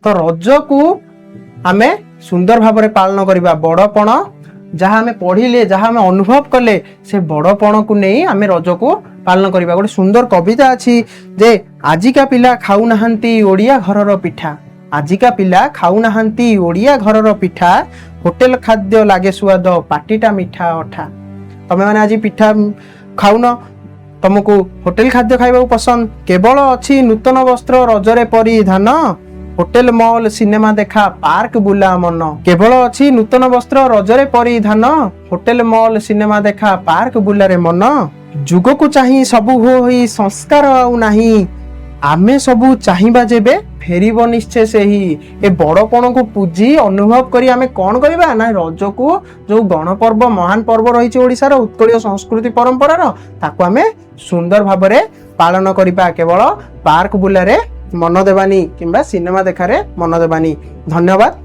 तो रज को आमे सुंदर भाव में पालन करवा। बड़पण जहाँ आमे पढ़िले जहाँ आमे अनुभव कले से बड़पण को नहीं आमे रज को पालन करवा। गोटे सुंदर कविता अच्छी जे आजिका पिला खाऊ नाहांती ओडिया घरर पिठा, आजिका पिला खाऊ नाहांती ओडिया घरर पिठा, होटेल खाद्य लागे सुआद पाटीटा मिठा अठा। तमे माने आज पिठा खाऊन, तुमको होटेल खाद्य खाइबा पसंद, केवल अच्छी नूतन वस्त्र रजरे परिधान, होटेल मॉल सिनेमा देखा पार्क बुला मन। केवल अच्छी नूतन वस्त्र रजरे परिधान, होटेल मॉल सिनेमा देखा पार्क बुलारे मन। जुग को चाही सबु होई संस्कार आउ नाही, आमे सबु चाहिबा जेबे फेरिब निश्चय से ही। ए बड़पण को पूजी अनुभव करी आमे कौन करबा ना रज को जो गणपर्व महान पर्व रही ओडिशार उत्कलीय संस्कृति परंपरार ताको आमे सुंदर भाबरे पालन करिबा। केवल पार्क बुलारे मन देबानी किंबा सिनेमा देखारे मन देबानी। धन्यवाद।